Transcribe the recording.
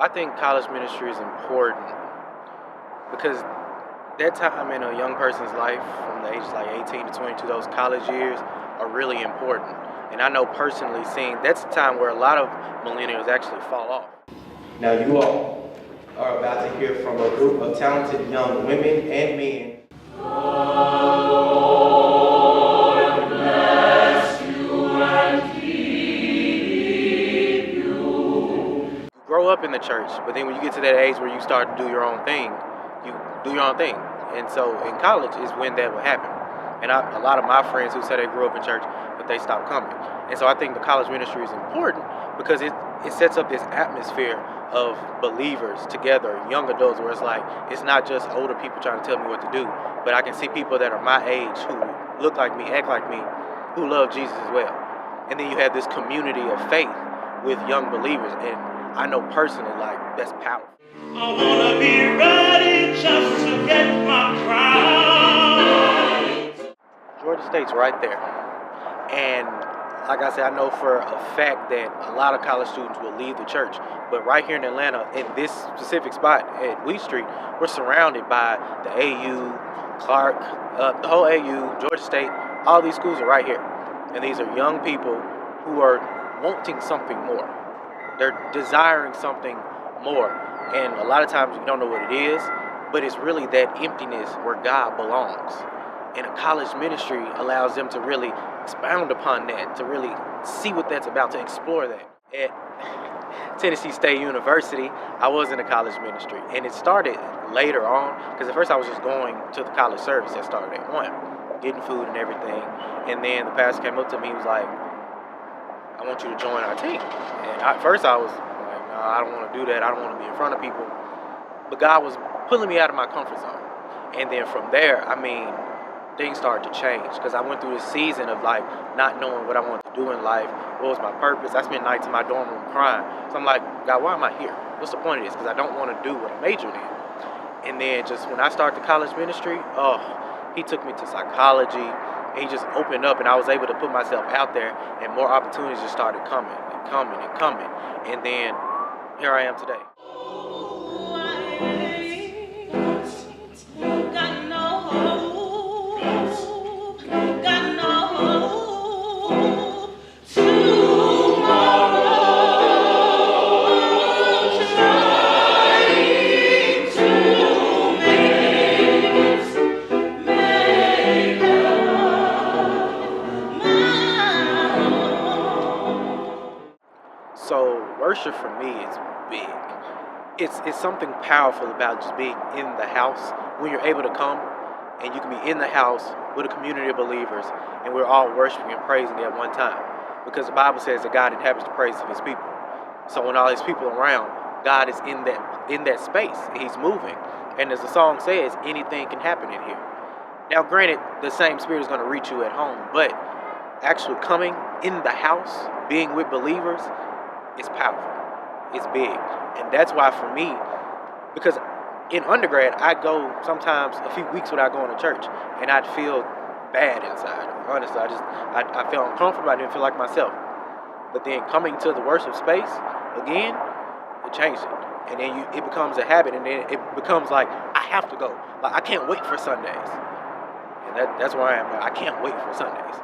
I think college ministry is important because that time in a young person's life, from the ages like 18 to 22, those college years are really important. And I know personally, seeing that's the time where a lot of millennials actually fall off. Now, you all are about to hear from a group of talented young women and men. Grow up in the church, but then when you get to that age where you start to do your own thing, you do your own thing. And so in college is when that will happen. And a lot of my friends who said they grew up in church, but they stopped coming. And so I think the college ministry is important because it sets up this atmosphere of believers together, young adults, where it's like, it's not just older people trying to tell me what to do, but I can see people that are my age who look like me, act like me, who love Jesus as well. And then you have this community of faith with young believers. And I know personally, like, that's powerful. I wanna be ready just to get my crown. Georgia State's right there. And like I said, I know for a fact that a lot of college students will leave the church. But right here in Atlanta, in this specific spot at Wheat Street, we're surrounded by the AU, Clark, the whole AU, Georgia State. All these schools are right here. And these are young people who are wanting something more. They're desiring something more. And a lot of times we don't know what it is, but it's really that emptiness where God belongs. And a college ministry allows them to really expound upon that, to really see what that's about, to explore that. At Tennessee State University, I was in a college ministry, and it started later on, because at first I was just going to the college service that started at 1, getting food and everything. And then the pastor came up to me, he was like, I want you to join our team. And at first I was like, no, I don't want to do that. I don't want to be in front of people. But God was pulling me out of my comfort zone. And then from there, things started to change because I went through this season of like not knowing what I wanted to do in life. What was my purpose? I spent nights in my dorm room crying. So I'm like, God, why am I here? What's the point of this? Because I don't want to do what I majored in. And then just when I started the college ministry, he took me to psychology. He just opened up and I was able to put myself out there and more opportunities just started coming and coming and coming. And then here I am today. So worship for me is big. It's something powerful about just being in the house when you're able to come and you can be in the house with a community of believers and we're all worshiping and praising at one time. Because the Bible says that God inhabits the praise of his people. So when all his people are around, God is in that space. He's moving. And as the song says, anything can happen in here. Now granted, the same spirit is going to reach you at home, but actually coming in the house, being with believers, it's powerful. It's big. And that's why for me, because in undergrad, I go sometimes a few weeks without going to church and I'd feel bad inside. Honestly, I felt uncomfortable. I didn't feel like myself. But then coming to the worship space again, it changed it. And then it becomes a habit and then it becomes like, I have to go. Like I can't wait for Sundays. And that's where I am. I can't wait for Sundays.